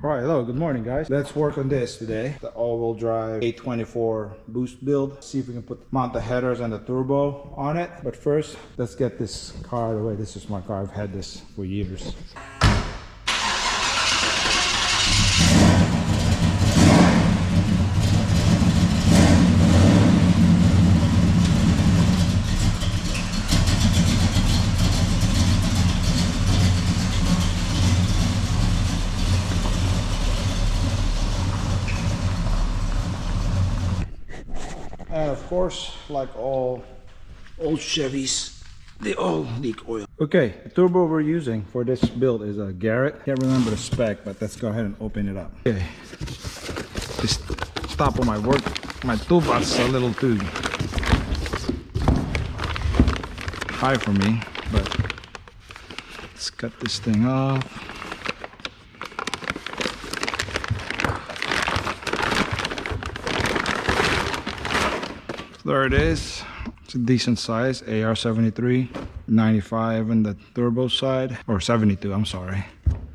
All right, hello, good morning guys. Let's work on this today. The all-wheel drive K24 boost build. See if we can mount the headers and the turbo on it. But first, let's get this car out of the way. This is my car, I've had this for years. And of course, like all old Chevys, they all leak oil. Okay, the turbo we're using for this build is a Garrett. Can't remember the spec, but let's go ahead and open it up. Okay, this top of my toolbox is a little too high for me, but let's cut this thing off. There it is. It's a decent size, AR73, 95 on the turbo side, or 72, I'm sorry.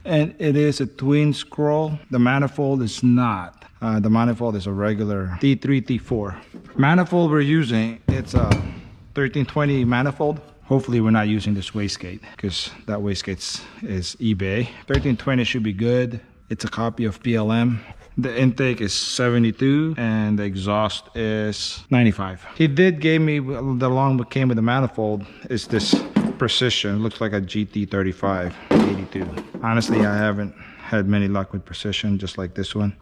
And it is a twin scroll. The manifold is not. The manifold is a regular T3, T4. Manifold we're using, it's a 1320 manifold. Hopefully we're not using this wastegate, because that wastegate is eBay. 1320 should be good. It's a copy of PLM. The intake is 72 and the exhaust is 95. He did give me the long that came with the manifold is this Precision. It looks like a GT35 82. Honestly, I haven't had many luck with Precision, just like this one.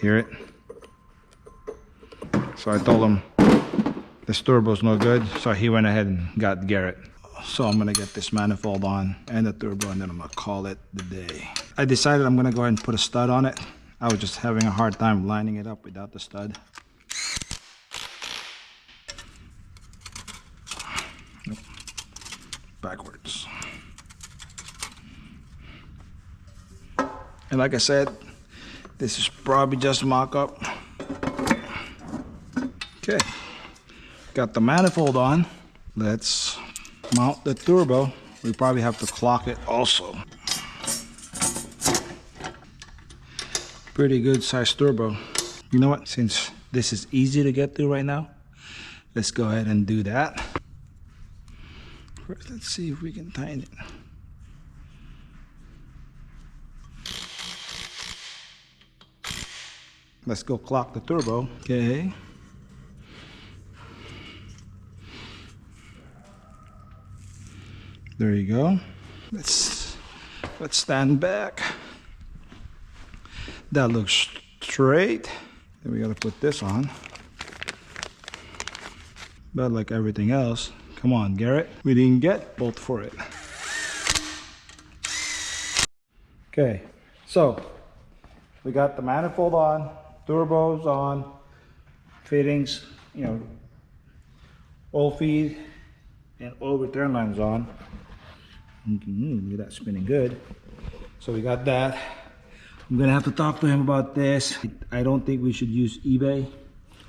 Hear it? So I told him this turbo's no good, so he went ahead and got Garrett. So I'm gonna get this manifold on and the turbo, and then I'm gonna call it the day. I decided I'm gonna go ahead and put a stud on it. I was just having a hard time lining it up without the stud. Nope. Backwards. And like I said, this is probably just mock-up. Okay, got the manifold on. Let's mount the turbo. We probably have to clock it also. Pretty good size turbo. You know what, since this is easy to get to right now, let's go ahead and do that. First, let's see if we can tighten it. Let's go clock the turbo. Okay. There you go. Let's stand back. That looks straight. Then we gotta put this on. But like everything else, come on, Garrett, we didn't get bolt for it. Okay, so we got the manifold on, turbos on, fittings, you know, oil feed and oil return lines on. Look at that, spinning good. So we got that. I'm gonna have to talk to him about this. I don't think we should use eBay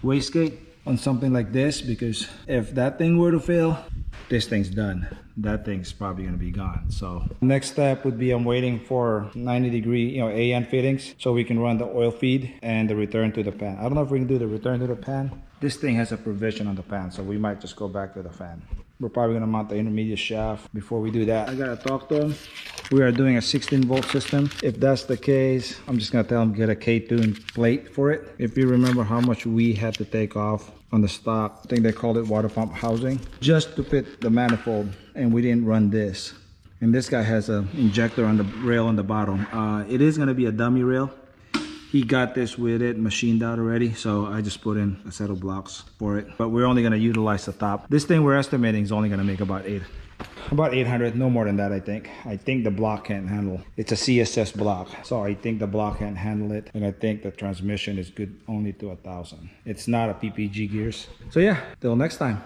wastegate on something like this, because if that thing were to fail, this thing's done. That thing's probably gonna be gone. So next step would be I'm waiting for 90-degree, AN fittings, so we can run the oil feed and the return to the pan. I don't know if we can do the return to the pan. This thing has a provision on the pan, so we might just go back to the fan. We're probably gonna mount the intermediate shaft before we do that. I gotta talk to him. We are doing a 16-volt system. If that's the case, I'm just gonna tell him to get a K2 plate for it. If you remember how much we had to take off on the stock, I think they called it water pump housing, just to fit the manifold, and we didn't run this. And this guy has an injector on the rail on the bottom. It is gonna be a dummy rail. He got this with it machined out already, so I just put in a set of blocks for it. But we're only gonna utilize the top. This thing we're estimating is only gonna make about 800, no more than that, I think. I think the block can't handle. It's a CSS block, so I think the block can't handle it, and I think the transmission is good only to 1,000. It's not a PPG gears. So yeah, till next time.